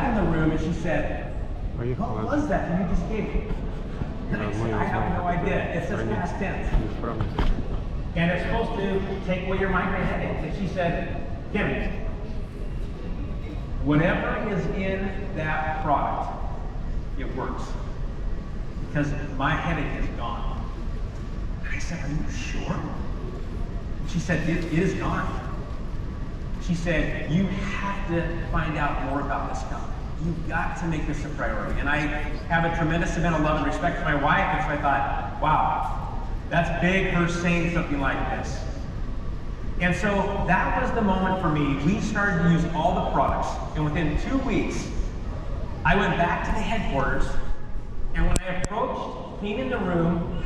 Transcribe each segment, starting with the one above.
in the room and she said, what was that you just gave me? And I said, I have no idea. It says past tense. And it's supposed to take away your migraine headaches. And she said, Kim, whatever is in that product, it works. Because my headache is gone. And I said, are you sure? She said, it is gone. She said, you have to find out more about this company. You've got to make this a priority. And I have a tremendous amount of love and respect for my wife, and so I thought, wow, that's big, her saying something like this. And so that was the moment for me. We started to use all the products, and within 2 weeks, I went back to the headquarters, and when I approached, came in the room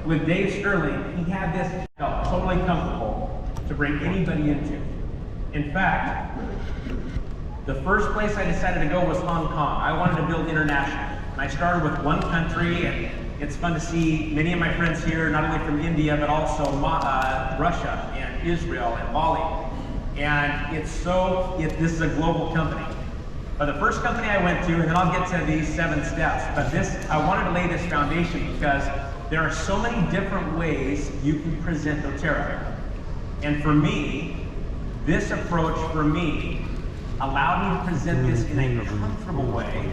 with Dave Sterling, he had this felt totally comfortable to bring anybody into. In fact, the first place I decided to go was Hong Kong. I wanted to build international. And I started with one country, and it's fun to see many of my friends here, not only from India, but also Russia and Israel and Bali. And this is a global company. But the first company I went to, and then I'll get to these 7 steps, but I wanted to lay this foundation because there are so many different ways you can present dōTERRA. And for me, this approach for me allowed me to present this in a comfortable way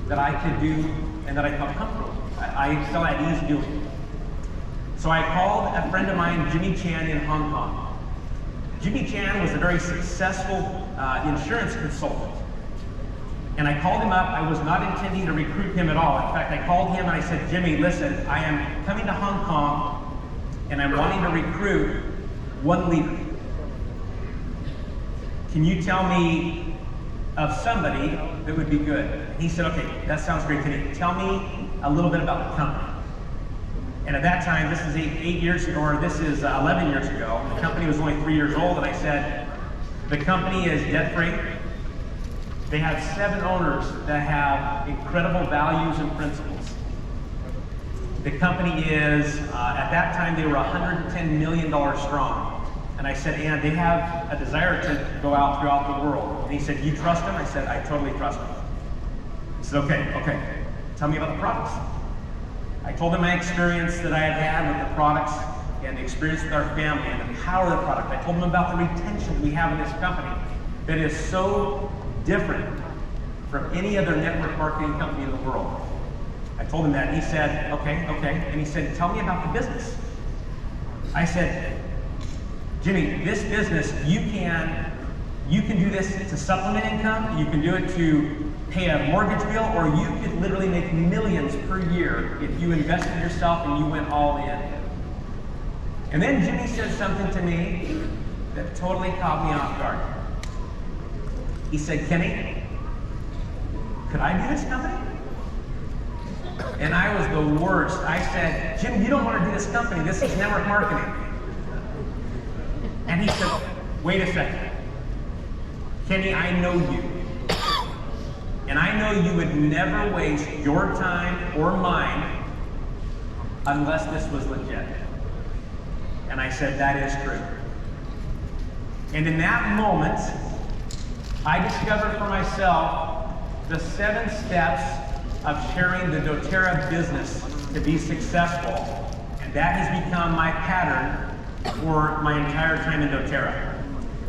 that I could do and that I felt comfortable. I felt at ease doing it. So I called a friend of mine, Jimmy Chan, in Hong Kong. Jimmy Chan was a very successful insurance consultant. And I called him up. I was not intending to recruit him at all. In fact, I called him and I said, Jimmy, listen, I am coming to Hong Kong and I'm wanting to recruit one leader. Can you tell me of somebody that would be good? He said, okay, that sounds great. Can you tell me a little bit about the company? And at that time, this is 8 years ago, or this is 11 years ago. The company was only 3 years old, and I said, the company is debt-free. They have 7 owners that have incredible values and principles. The company is, at that time, they were $110 million strong. And I said, and they have a desire to go out throughout the world. And he said, you trust them? I said, I totally trust them. He said, okay, tell me about the products. I told him my experience that I had had with the products and the experience with our family and the power of the product. I told him about the retention we have in this company that is so different from any other network marketing company in the world. I told him that, and he said, okay. And he said, tell me about the business. I said, Jimmy, this business, you can do this to supplement income, you can do it to pay a mortgage bill, or you could literally make millions per year if you invested in yourself and you went all in. And then Jimmy said something to me that totally caught me off guard. He said, Kenny, could I do this company? And I was the worst. I said, Jim, you don't want to do this company. This is network marketing. And he said, wait a second. Kenny, I know you. And I know you would never waste your time or mine unless this was legit. And I said, that is true. And in that moment, I discovered for myself the 7 steps of sharing the dōTERRA business to be successful. And that has become my pattern for my entire time in dōTERRA.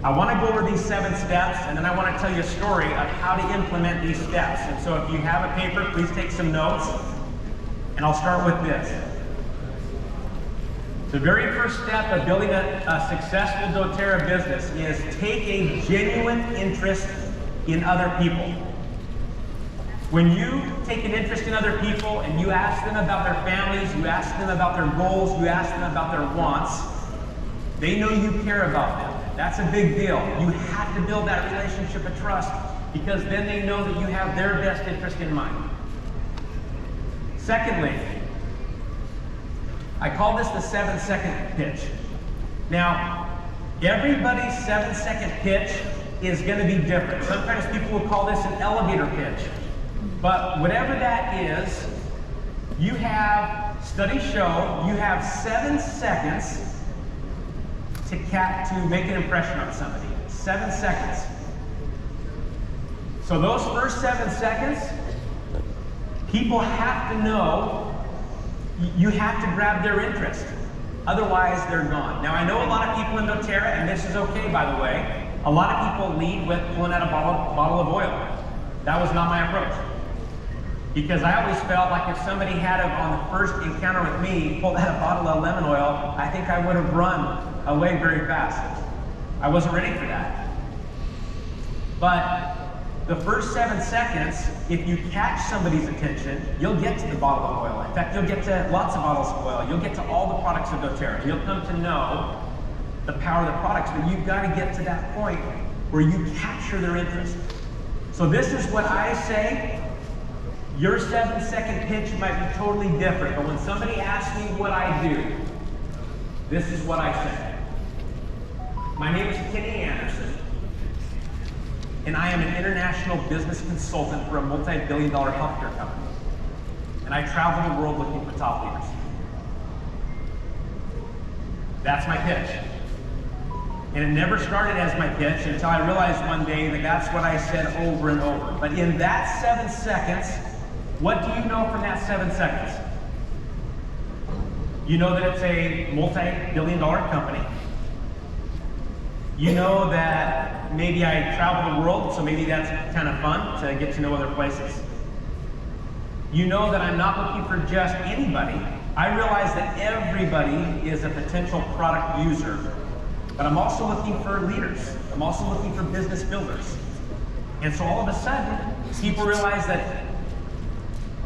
I want to go over these 7 steps, and then I want to tell you a story of how to implement these steps. And so if you have a paper, please take some notes. And I'll start with this. The very first step of building a successful dōTERRA business is take a genuine interest in other people. When you take an interest in other people and you ask them about their families, you ask them about their goals, you ask them about their wants, they know you care about them. That's a big deal. You have to build that relationship of trust because then they know that you have their best interest in mind. Secondly, I call this the 7-second pitch. Now, everybody's 7-second pitch is going to be different. Sometimes people will call this an elevator pitch. But whatever that is, you have, studies show, you have 7 seconds to make an impression on somebody. 7 seconds. So those first 7 seconds, people have to know, you have to grab their interest. Otherwise, they're gone. Now, I know a lot of people in doTERRA, and this is okay, by the way, a lot of people lead with pulling out a bottle of oil. That was not my approach. Because I always felt like if somebody had, on the first encounter with me, pulled out a bottle of lemon oil, I think I would have run away very fast. I wasn't ready for that. But the first 7 seconds, if you catch somebody's attention, you'll get to the bottle of oil. In fact, you'll get to lots of bottles of oil. You'll get to all the products of doTERRA. You'll come to know the power of the products, but you've got to get to that point where you capture their interest. So this is what I say. Your 7-second pitch might be totally different, but when somebody asks me what I do, this is what I say. My name is Kenny Andersen, and I am an international business consultant for a multi-billion-dollar healthcare company. And I travel the world looking for top leaders. That's my pitch. And it never started as my pitch until I realized one day that that's what I said over and over. But in that 7 seconds, what do you know from that 7 seconds? You know that it's a multi-billion-dollar company. You know that maybe I travel the world, so maybe that's kind of fun to get to know other places. You know that I'm not looking for just anybody. I realize that everybody is a potential product user, but I'm also looking for leaders. I'm also looking for business builders. And so all of a sudden, people realize that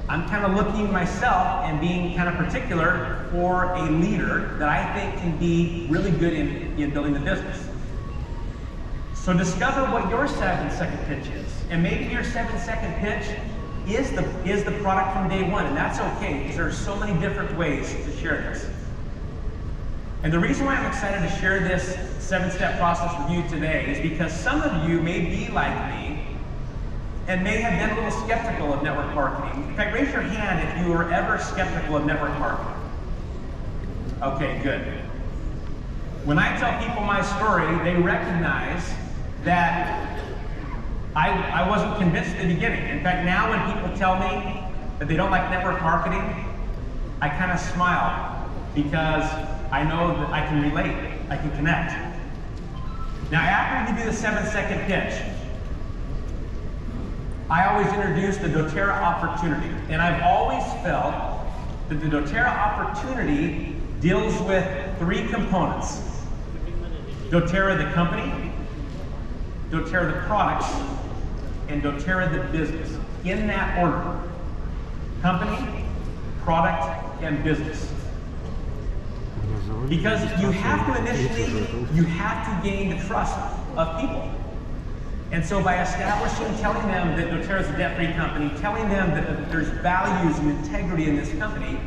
I'm kind of looking myself and being kind of particular for a leader that I think can be really good in building the business. So discover what your 7-second pitch is. And maybe your 7-second pitch is the product from day one, and that's okay, because there are so many different ways to share this. And the reason why I'm excited to share this 7-step process with you today is because some of you may be like me and may have been a little skeptical of network marketing. In fact, raise your hand if you were ever skeptical of network marketing. Okay, good. When I tell people my story, they recognize that I wasn't convinced at the beginning. In fact, now when people tell me that they don't like network marketing, I kind of smile because I know that I can relate, I can connect. Now, after you do the 7-second pitch, I always introduce the doTERRA opportunity. And I've always felt that the doTERRA opportunity deals with 3 components. doTERRA the company, doTERRA the products, and doTERRA the business. In that order. Company, product, and business. Because you have to initially, you have to gain the trust of people. And so by establishing, telling them that doTERRA is a debt-free company, telling them that there's values and integrity in this company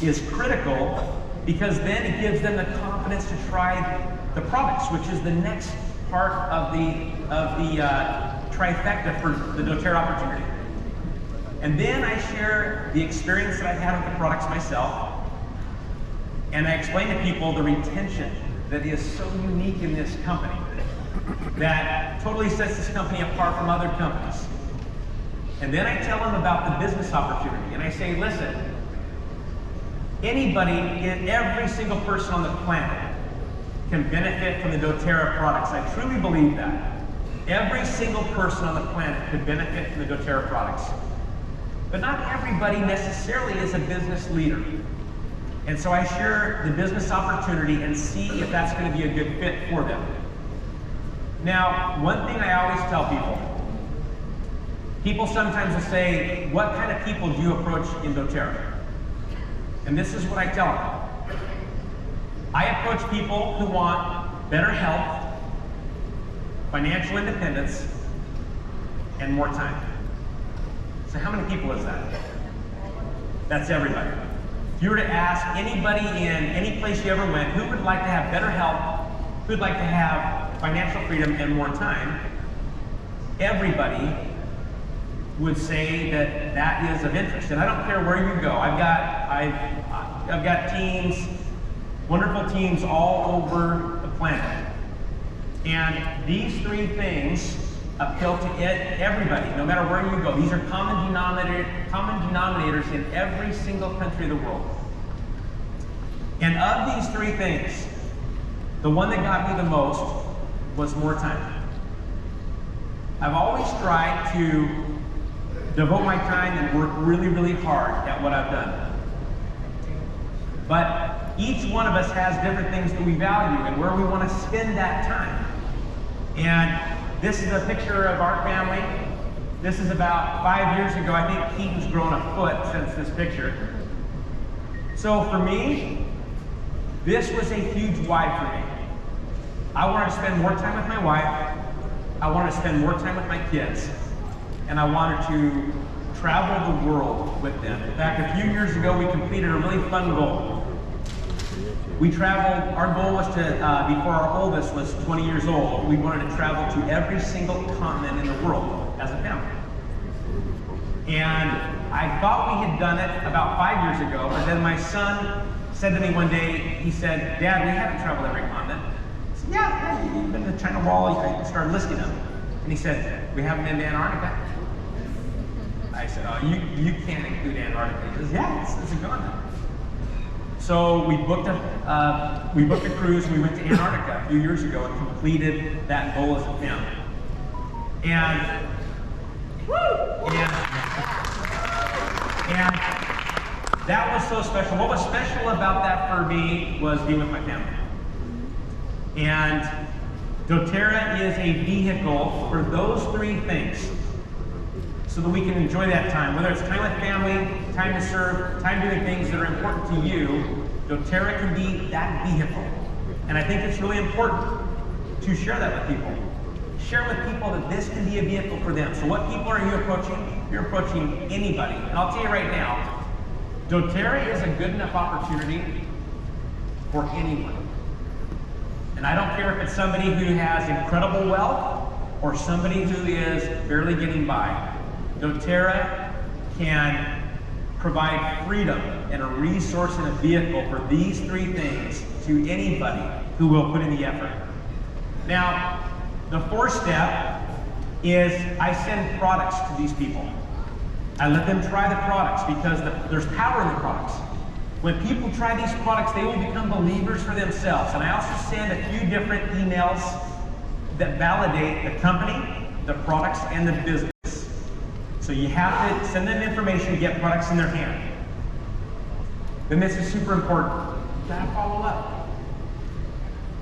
is critical, because then it gives them the confidence to try the products, which is the next part of the trifecta for the doTERRA opportunity. And then I share the experience that I've had with the products myself, and I explain to people the retention that is so unique in this company, that totally sets this company apart from other companies. And then I tell them about the business opportunity, and I say, listen, anybody, every single person on the planet can benefit from the doTERRA products. I truly believe that. Every single person on the planet could benefit from the doTERRA products. But not everybody necessarily is a business leader. And so I share the business opportunity and see if that's going to be a good fit for them. Now, one thing I always tell people sometimes will say, what kind of people do you approach in doTERRA? And this is what I tell them. I approach people who want better health, financial independence, and more time. So how many people is that? That's everybody. If you were to ask anybody in any place you ever went, who would like to have better health, who'd like to have financial freedom and more time, everybody would say that that is of interest. And I don't care where you go. I've got teams, wonderful teams all over the planet. And these 3 things appeal to everybody, no matter where you go. These are common denominators in every single country of the world. And of these three things, the one that got me the most was more time. I've always tried to devote my time and work really, really hard at what I've done. But each one of us has different things that we value and where we want to spend that time. And this is a picture of our family. This is about 5 years ago. I think Keaton's grown a foot since this picture. So for me, this was a huge why for me. I wanted to spend more time with my wife. I wanted to spend more time with my kids. And I wanted to travel the world with them. In fact, a few years ago, we completed a really fun goal. We traveled, our goal was to, before our oldest was 20 years old, we wanted to travel to every single continent in the world as a family. And I thought we had done it about 5 years ago, but then my son said to me one day, he said, "Dad, we haven't traveled every continent." I said, "Yeah, you've been to China Wall," I started listing them. And he said, "We haven't been to Antarctica." I said, "Oh, you can't include Antarctica." He says, "Yeah, it's a continent." So we booked a cruise and we went to Antarctica a few years ago and completed that goal as a family. And that was so special. What was special about that for me was being with my family. And dōTERRA is a vehicle for those three things so that we can enjoy that time. Whether it's time with family, time to serve, time doing things that are important to you, dōTERRA can be that vehicle. And I think it's really important to share that with people. Share with people that this can be a vehicle for them. So what people are you approaching? You're approaching anybody. And I'll tell you right now, dōTERRA is a good enough opportunity for anyone. And I don't care if it's somebody who has incredible wealth or somebody who is barely getting by. dōTERRA can provide freedom and a resource and a vehicle for these three things to anybody who will put in the effort. Now, the fourth step is I send products to these people. I let them try the products because there's power in the products. When people try these products, they will become believers for themselves. And I also send a few different emails that validate the company, the products, and the business. So you have to send them information to get products in their hand. Then this is super important. You've got to follow up.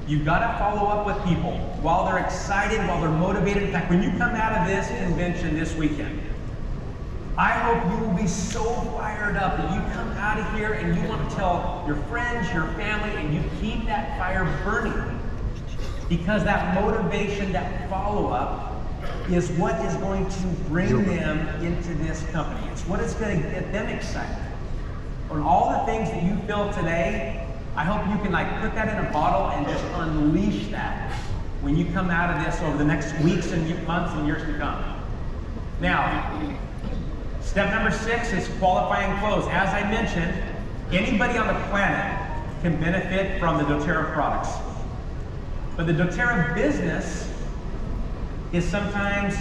You've got to follow up with people while they're excited, while they're motivated. In fact, when you come out of this convention this weekend, I hope you will be so fired up that you come out of here and you want to tell your friends, your family, and you keep that fire burning. Because that motivation, that follow-up, is what is going to bring them into this company. It's what is going to get them excited. On all the things that you feel today, I hope you can put that in a bottle and just unleash that when you come out of this over the next weeks and months and years to come. Now, step number 6 is qualify and close. As I mentioned, anybody on the planet can benefit from the dōTERRA products. But the dōTERRA business is sometimes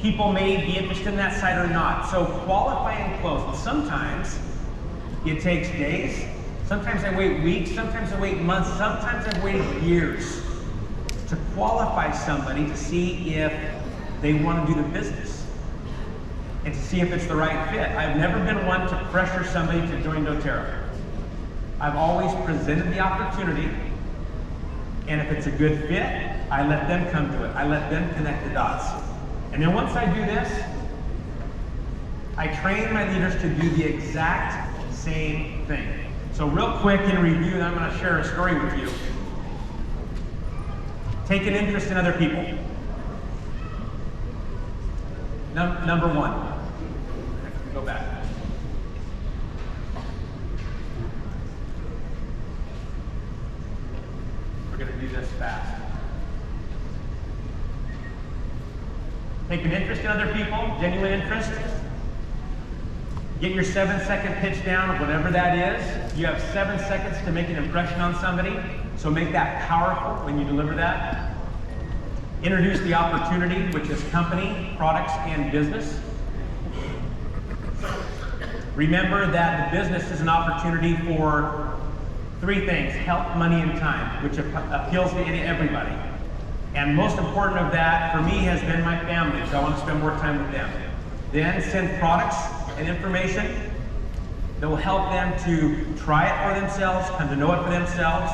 people may be interested in that side or not. So qualify and close. And sometimes it takes days. Sometimes I wait weeks. Sometimes I wait months. Sometimes I've waited years to qualify somebody to see if they want to do the business and to see if it's the right fit. I've never been one to pressure somebody to join dōTERRA. I've always presented the opportunity, and if it's a good fit, I let them come to it. I let them connect the dots. And then once I do this, I train my leaders to do the exact same thing. So real quick in review, and I'm going to share a story with you. Take an interest in other people. Number 1. Go back. We're going to do this fast. Take an interest in other people, genuine interest. Get your 7-second pitch down, whatever that is. You have 7 seconds to make an impression on somebody, so make that powerful when you deliver that. Introduce the opportunity, which is company, products, and business. Remember that the business is an opportunity for three things: help, money, and time, which appeals to everybody. And most important of that for me has been my family, so I want to spend more time with them. Then send products and information that will help them to try it for themselves, come to know it for themselves.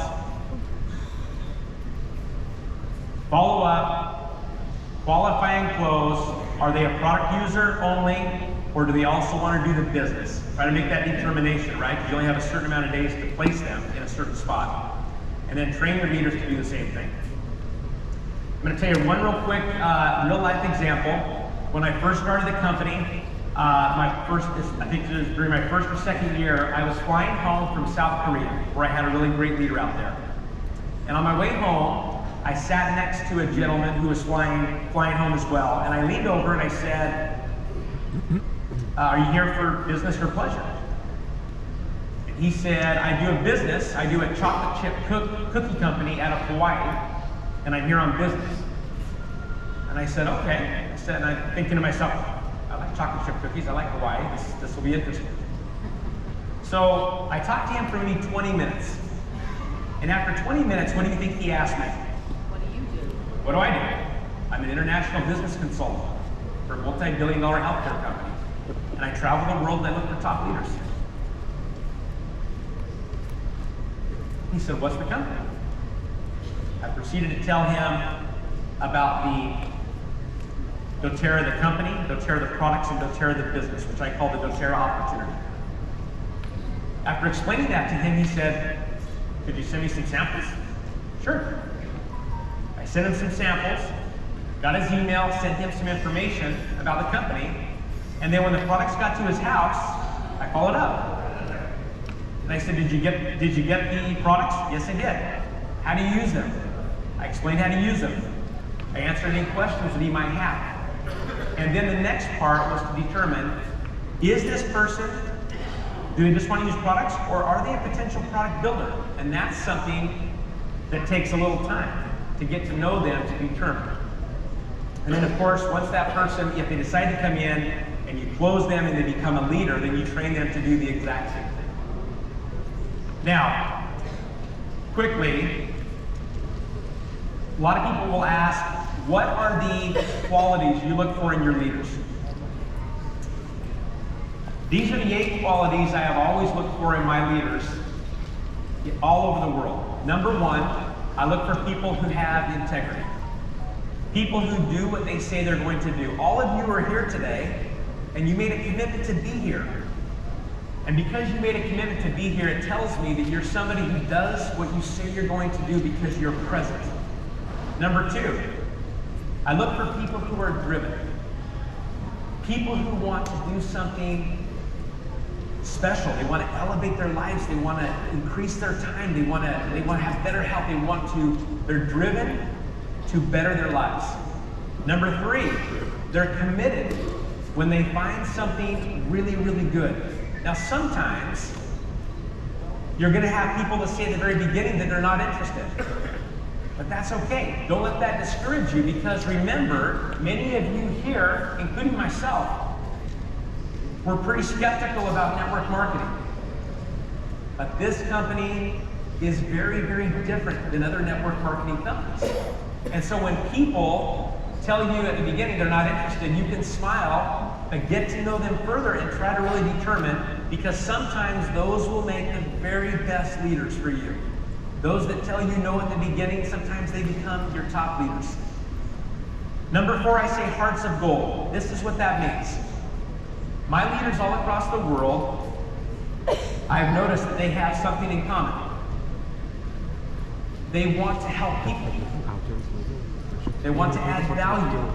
Follow up, qualify and close. Are they a product user only, or do they also want to do the business? Try to make that determination, right? Because you only have a certain amount of days to place them in a certain spot. And then train your leaders to do the same thing. I'm going to tell you one real quick, real life example. When I first started the company, I think it was during my first or second year, I was flying home from South Korea, where I had a really great leader out there. And on my way home, I sat next to a gentleman who was flying home as well. And I leaned over and I said, are you here for business or pleasure? And he said, I do a business. I do a chocolate chip cookie company out of Hawaii, and I'm here on business. And I said, okay. I said, and I'm thinking to myself, I like chocolate chip cookies. I like Hawaii. This will be interesting. So I talked to him for maybe 20 minutes. And after 20 minutes, what do you think he asked me? What do you do? What do I do? I'm an international business consultant for a multi-billion-dollar healthcare company. And I travel the world and I look for top leaders. He said, what's the company? I proceeded to tell him about the dōTERRA, the company, dōTERRA, the products, and dōTERRA, the business, which I call the dōTERRA opportunity. After explaining that to him, he said, could you send me some samples? Sure. I sent him some samples, got his email, sent him some information about the company, and then when the products got to his house, I followed up. And I said, did you get the products? Yes, I did. How do you use them? I explained how to use them. I answered any questions that he might have. And then the next part was to determine, is this person, do they just want to use products, or are they a potential product builder? And that's something that takes a little time to get to know them, to determine. And then of course, once that person, if they decide to come in and you close them and they become a leader, then you train them to do the exact same thing. Now, quickly, a lot of people will ask, what are the qualities you look for in your leaders? These are the 8 qualities I have always looked for in my leaders all over the world. Number 1, I look for people who have integrity. People who do what they say they're going to do. All of you are here today, and you made a commitment to be here. And because you made a commitment to be here, it tells me that you're somebody who does what you say you're going to do because you're present. Number 2, I look for people who are driven. People who want to do something special. They want to elevate their lives. They want to increase their time. They want to have better health. They're driven to better their lives. Number 3, they're committed when they find something really, really good. Now, sometimes you're going to have people that say at the very beginning that they're not interested. But that's okay. Don't let that discourage you, because remember, many of you here, including myself, were pretty skeptical about network marketing. But this company is very, very different than other network marketing companies. And so when people tell you at the beginning they're not interested, you can smile, but get to know them further and try to really determine, because sometimes those will make the very best leaders for you. Those that tell you no at the beginning, sometimes they become your top leaders. Number 4, I say hearts of gold. This is what that means. My leaders all across the world, I've noticed that they have something in common. They want to help people. They want to add value.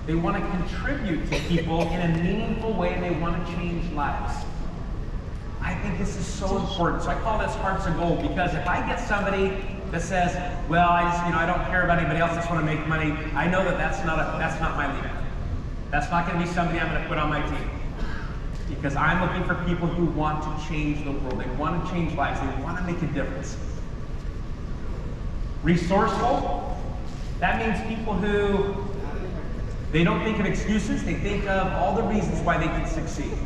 They want to contribute to people in a meaningful way, and they want to change lives. I think this is so important. So I call this hearts of gold, because if I get somebody that says, well, I don't care about anybody else, I just want to make money, I know that that's not my leader. That's not going to be somebody I'm going to put on my team. Because I'm looking for people who want to change the world. They want to change lives. They want to make a difference. Resourceful. That means people who, they don't think of excuses, they think of all the reasons why they can succeed.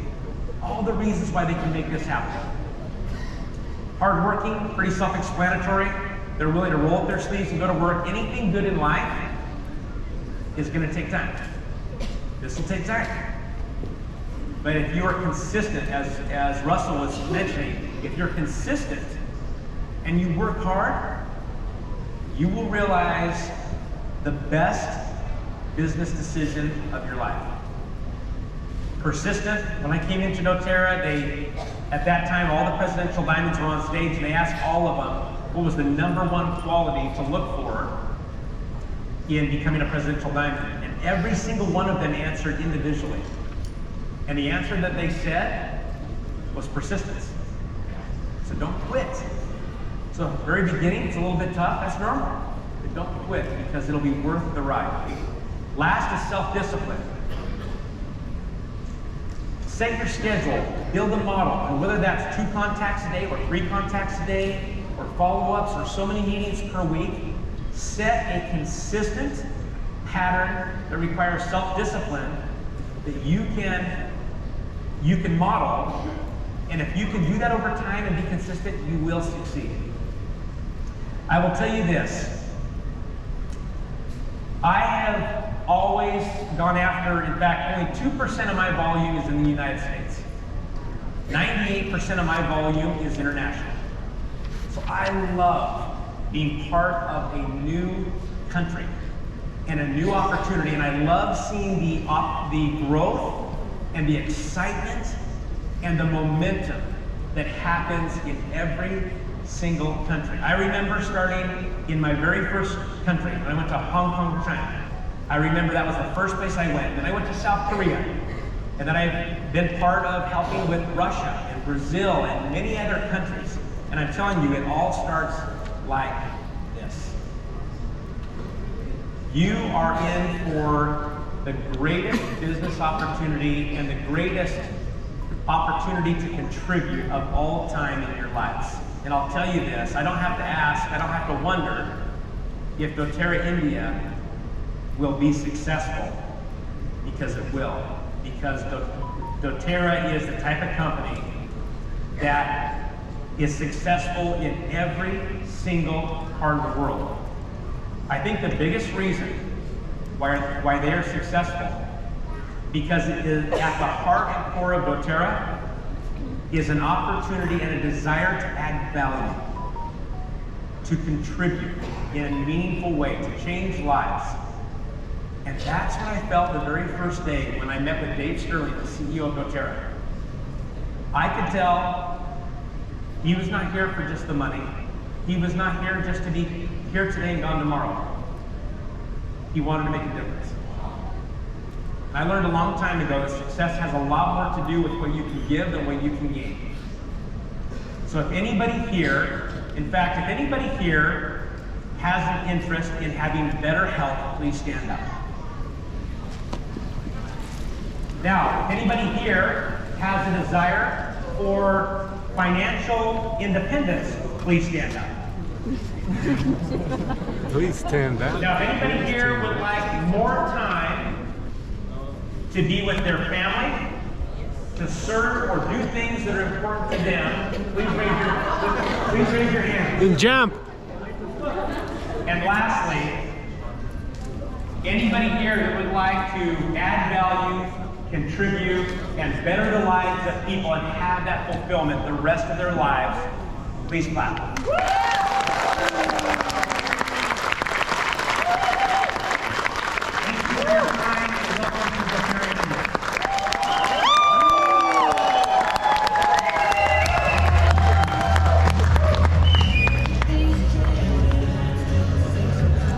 All the reasons why they can make this happen. Hardworking, pretty self-explanatory. They're willing to roll up their sleeves and go to work. Anything good in life is going to take time. This will take time. But if you are consistent, as Russell was mentioning, if you're consistent and you work hard, you will realize the best business decision of your life. Persistent. When I came into dōTERRA, at that time, all the presidential diamonds were on stage, and they asked all of them what was the #1 quality to look for in becoming a presidential diamond. And every single one of them answered individually. And the answer that they said was persistence. So don't quit. So at the very beginning, it's a little bit tough. That's normal. But don't quit, because it'll be worth the ride. Last is self-discipline. Set your schedule, build a model, and whether that's 2 contacts a day or 3 contacts a day or follow-ups or so many meetings per week, set a consistent pattern that requires self-discipline that you can model, and if you can do that over time and be consistent, you will succeed. I will tell you this. I have always gone after, in fact, only 2% of my volume is in the United States. 98% of my volume is international. So I love being part of a new country and a new opportunity, and I love seeing the growth and the excitement and the momentum that happens in every single country. I remember starting in my very first country, when I went to Hong Kong, China. I remember that was the first place I went. Then I went to South Korea. And then I've been part of helping with Russia and Brazil and many other countries. And I'm telling you, it all starts like this. You are in for the greatest business opportunity and the greatest opportunity to contribute of all time in your lives. And I'll tell you this, I don't have to ask, I don't have to wonder if dōTERRA India will be successful, because it will. Because dōTERRA is the type of company that is successful in every single part of the world. I think the biggest reason why they are successful, because it is at the heart and core of dōTERRA, is an opportunity and a desire to add value, to contribute in a meaningful way, to change lives. And that's what I felt the very first day when I met with Dave Sterling, the CEO of dōTERRA. I could tell he was not here for just the money. He was not here just to be here today and gone tomorrow. He wanted to make a difference. And I learned a long time ago that success has a lot more to do with what you can give than what you can gain. So if anybody here, in fact, if anybody here has an interest in having better health, please stand up. Now, if anybody here has a desire for financial independence, please stand up. Please stand up. Now, if anybody here would like more time to be with their family, to serve or do things that are important to them, please raise your hand. And jump. And lastly, anybody here that would like to add value, contribute, and better the lives of people and have that fulfillment the rest of their lives, please clap.